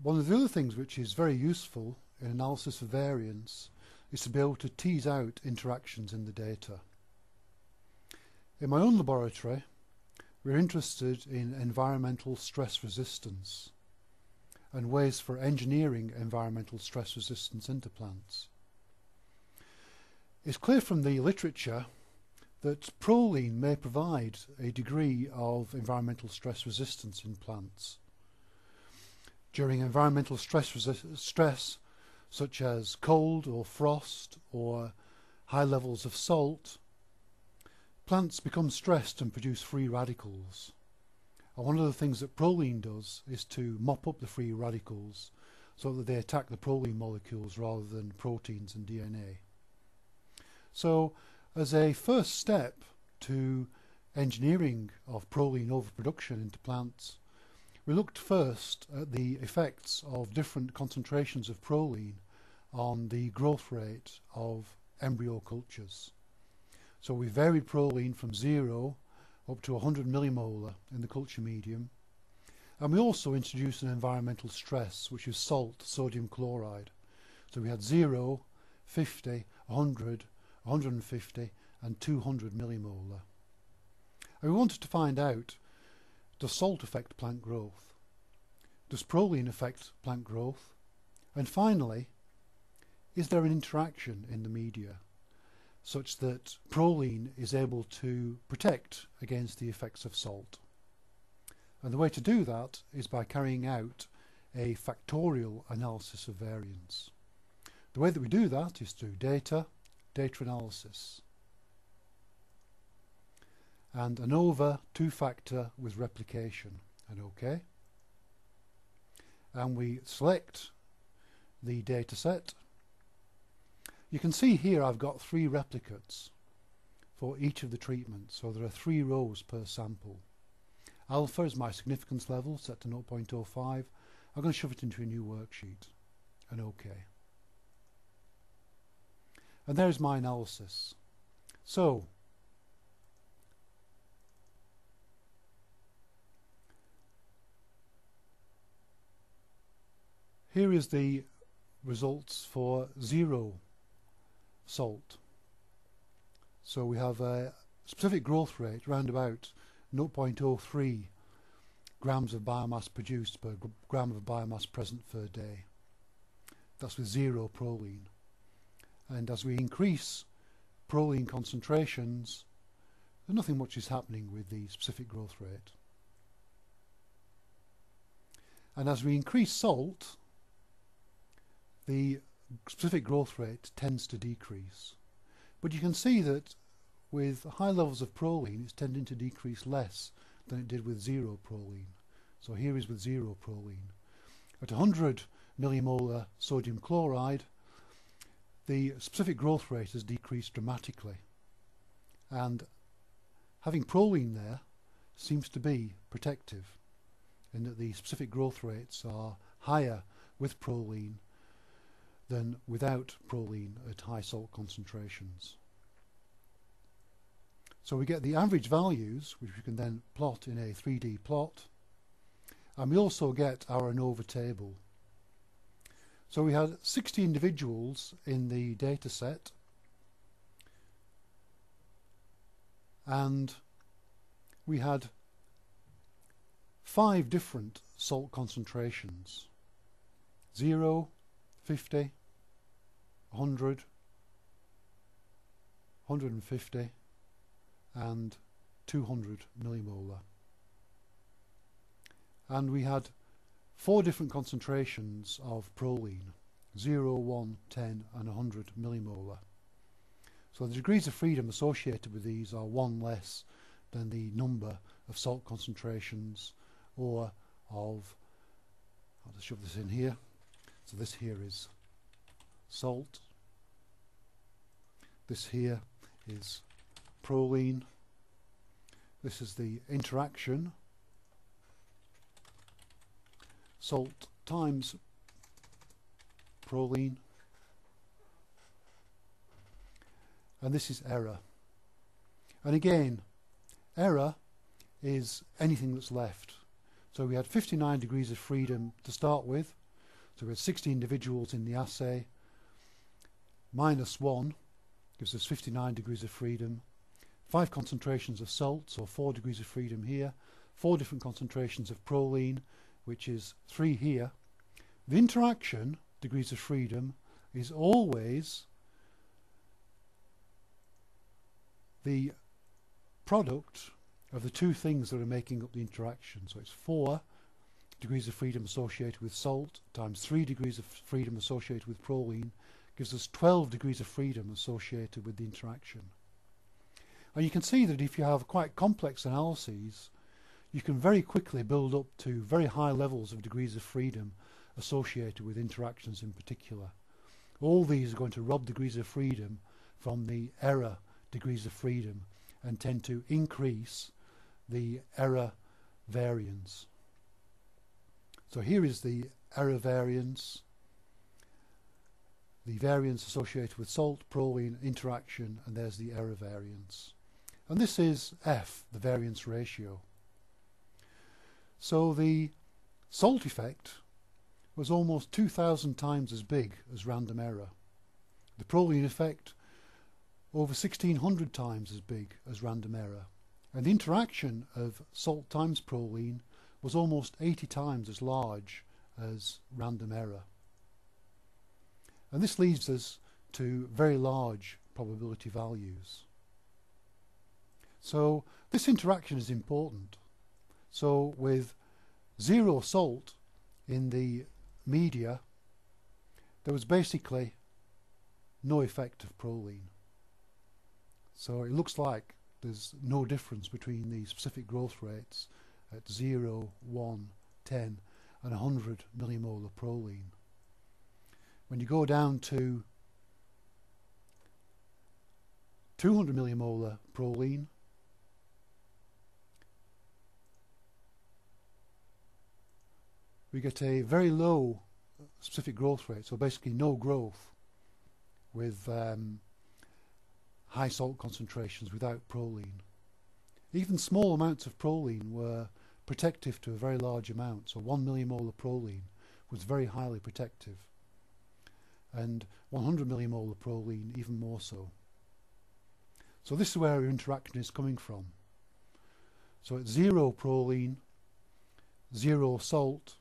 One of the other things which is very useful in analysis of variance is to be able to tease out interactions in the data. In my own laboratory, we're interested in environmental stress resistance and ways for engineering environmental stress resistance into plants. It's clear from the literature that proline may provide a degree of environmental stress resistance in plants. During environmental stress such as cold or frost or high levels of salt, plants become stressed and produce free radicals. And one of the things that proline does is to mop up the free radicals so that they attack the proline molecules rather than proteins and DNA. So, as a first step to engineering of proline overproduction into plants, we looked first at the effects of different concentrations of proline on the growth rate of embryo cultures. So we varied proline from 0 up to 100 millimolar in the culture medium, and we also introduced an environmental stress, which is salt, sodium chloride. So we had 0, 50, 100, 150 and 200 millimolar. And we wanted to find out, does salt affect plant growth? Does proline affect plant growth? And finally, is there an interaction in the media such that proline is able to protect against the effects of salt? And the way to do that is by carrying out a factorial analysis of variance. The way that we do that is through data analysis, and ANOVA two-factor with replication, and OK. And we select the data set. You can see here I've got 3 replicates for each of the treatments, so there are 3 rows per sample. Alpha is my significance level set to 0.05. I'm going to shove it into a new worksheet, and OK. And there's my analysis. So, here is the results for 0 salt. So we have a specific growth rate round about 0.03 grams of biomass produced per gram of biomass present per day. That's with 0 proline. And as we increase proline concentrations, nothing much is happening with the specific growth rate. And as we increase salt, the specific growth rate tends to decrease. But you can see that with high levels of proline, it's tending to decrease less than it did with 0 proline. So here is with 0 proline. At 100 millimolar sodium chloride, the specific growth rate has decreased dramatically, and having proline there seems to be protective in that the specific growth rates are higher with proline than without proline at high salt concentrations. So we get the average values, which we can then plot in a 3D plot, and we also get our ANOVA table. So we had 60 individuals in the data set, and we had 5 different salt concentrations: 0, 50, 100, 150 and 200 millimolar. And we had 4 different concentrations of proline: 0, 1, 10 and 100 millimolar. So the degrees of freedom associated with these are 1 less than the number of salt concentrations or of, I'll just shove this in here, so this here is salt, this here is proline, this is the interaction, salt times proline, and this is error. And again, error is anything that's left. So we had 59 degrees of freedom to start with, So we had 60 individuals in the assay. -1 gives us 59 degrees of freedom. 5 concentrations of salt, so 4 degrees of freedom here. 4 different concentrations of proline, which is 3 here. The interaction, degrees of freedom, is always the product of the two things that are making up the interaction. So it's 4 degrees of freedom associated with salt times 3 degrees of freedom associated with proline gives us 12 degrees of freedom associated with the interaction. And you can see that if you have quite complex analyses, you can very quickly build up to very high levels of degrees of freedom associated with interactions in particular. All these are going to rob degrees of freedom from the error degrees of freedom and tend to increase the error variance. So here is the error variance, the variance associated with salt, proline, interaction, and there's the error variance. And this is F, the variance ratio. So the salt effect was almost 2,000 times as big as random error. The proline effect over 1,600 times as big as random error. And the interaction of salt times proline was almost 80 times as large as random error. And this leads us to very large probability values. So this interaction is important. So with 0 salt in the media, there was basically no effect of proline. So it looks like there's no difference between the specific growth rates at 0, 1, 10 and 100 millimolar proline. When you go down to 200 millimolar proline, we get a very low specific growth rate, so basically no growth with high salt concentrations without proline. Even small amounts of proline were protective to a very large amount, so 1 millimolar proline was very highly protective, and 100 millimolar proline even more so. So this is where our interaction is coming from. So at 0 proline, 0 salt,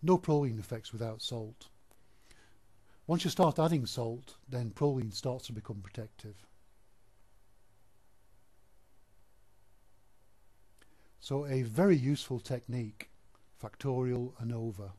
no proline effects without salt. Once you start adding salt, then proline starts to become protective. So a very useful technique, Factorial ANOVA.